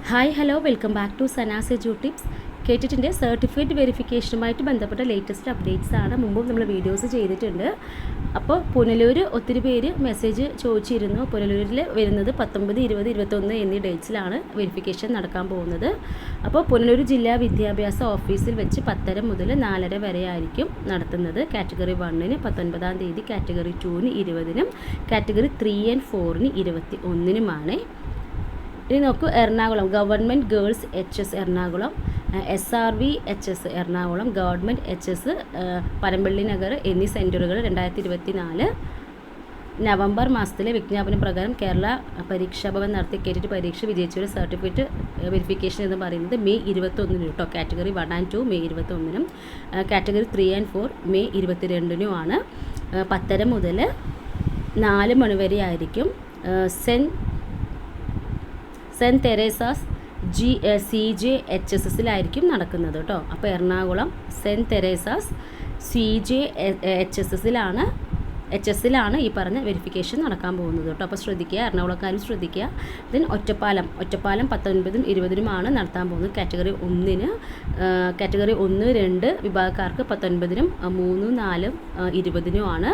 Hi hello welcome back to Sana's edu tips. കേട്ടിട്ടിൻ്റെ certificate വെരിഫിക്കേഷനുമായിട്ട് ബന്ധപ്പെട്ട ലേറ്റസ്റ്റ് അപ്ഡേറ്റ്സ് ആണ്. മുമ്പും നമ്മൾ വീഡിയോസ് ചെയ്തിട്ടുണ്ട്. അപ്പോൾ പുനലൂർ ഒത്തിരി പേര് മെസ്സേജ് ചോദിച്ചിരുന്നു. പുനലൂരിൽ വരുന്നത് 19, 20, 21 എന്നീ ഡേറ്റ്സിലാണ് വെരിഫിക്കേഷൻ നടക്കാൻ പോകുന്നത്. അപ്പോൾ പുനലൂർ ജില്ലാ വിദ്യാഭ്യാസ ഓഫീസിൽ വെച്ച് 10:30 മുതൽ 4:30 വരെ ആയിരിക്കും നടത്തുന്നത്. കാറ്റഗറി 1-ന് 19-ാം തീയതി, കാറ്റഗറി 2-ന് 20-നും, കാറ്റഗറി 3 and 4-ന് 21-നുമാണ്. ഇനി നോക്കൂ, Ernakulam government girls HS Ernakulam, SRV HS Ernakulam, government HS Parampally Nagar എന്നീ സെൻറ്ററുകൾ 2024 നവംബർ മാസത്തിലെ വിജ്ഞാപന പ്രകാരം കേരള പരീക്ഷാ ഭവൻ നടത്തി കേട്ടിട്ട് പരീക്ഷ വിജയിച്ചൊരു സർട്ടിഫിക്കറ്റ് വെരിഫിക്കേഷൻ എന്ന് പറയുന്നത് മെയ് 21-ന് കേട്ടോ. കാറ്റഗറി 1 and 2 മെയ് 21-നും, കാറ്റഗറി 3 and 4 മെയ് 22-നുമാണ്. 10:30 മുതൽ 4 മണി വരെ ആയിരിക്കും സെൻറ്റ് തെരേസാസ് CJ HSSലായിരിക്കും നടക്കുന്നത് കേട്ടോ. അപ്പോൾ എറണാകുളം സെൻറ്റ് തെരേസാസ് CJ HSലാണ് ഈ പറഞ്ഞ വെരിഫിക്കേഷൻ നടക്കാൻ പോകുന്നത് കേട്ടോ. അപ്പോൾ ശ്രദ്ധിക്കുക, എറണാകുളക്കാരും ശ്രദ്ധിക്കുക. ദെൻ ഒറ്റപ്പാലം 19-നും 20-നുമാണ് നടത്താൻ പോകുന്നത്. കാറ്റഗറി 1-ന് കാറ്റഗറി 1, 2 വിഭാഗക്കാർക്ക് 19-നും 3, 4, 20-നുമാണ്.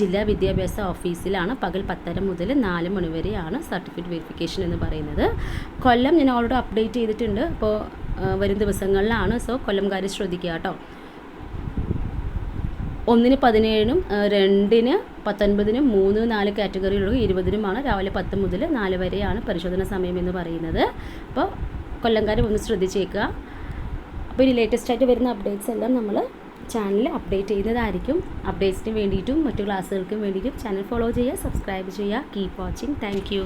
ജില്ലാ വിദ്യാഭ്യാസ ഓഫീസിലാണ് പകൽ 10:30 മുതൽ 4 മണി വരെയാണ് സർട്ടിഫിക്കറ്റ് വെരിഫിക്കേഷൻ എന്ന് പറയുന്നത്. കൊല്ലം ഞാൻ ഓൾറെഡി അപ്ഡേറ്റ് ചെയ്തിട്ടുണ്ട്. അപ്പോൾ വരും ദിവസങ്ങളിലാണ്. സോ കൊല്ലംകാർ ശ്രദ്ധിക്കുക കേട്ടോ. 1-ന് 17-നും 2-ന് 19-നും 3, 4 കാറ്റഗറിയിലുള്ള 20-നുമാണ്. രാവിലെ 10 മുതൽ 4 വരെയാണ് പരിശോധന സമയം എന്ന് പറയുന്നത്. അപ്പോൾ കൊല്ലംകാർ ഒന്ന് ശ്രദ്ധിച്ചേക്കുക. അപ്പോൾ ഇനി ലേറ്റസ്റ്റ് ആയിട്ട് വരുന്ന അപ്ഡേറ്റ്സ് എല്ലാം നമ്മൾ ചാനലിൽ അപ്ഡേറ്റ് ചെയ്യുന്നതായിരിക്കും. അപ്ഡേറ്റ്സിന് വേണ്ടിയിട്ടും മറ്റു ക്ലാസ്സുകൾക്കും വേണ്ടിയിട്ടും ചാനൽ ഫോളോ ചെയ്യുക, സബ്സ്ക്രൈബ് ചെയ്യുക. Keep watching. Thank you.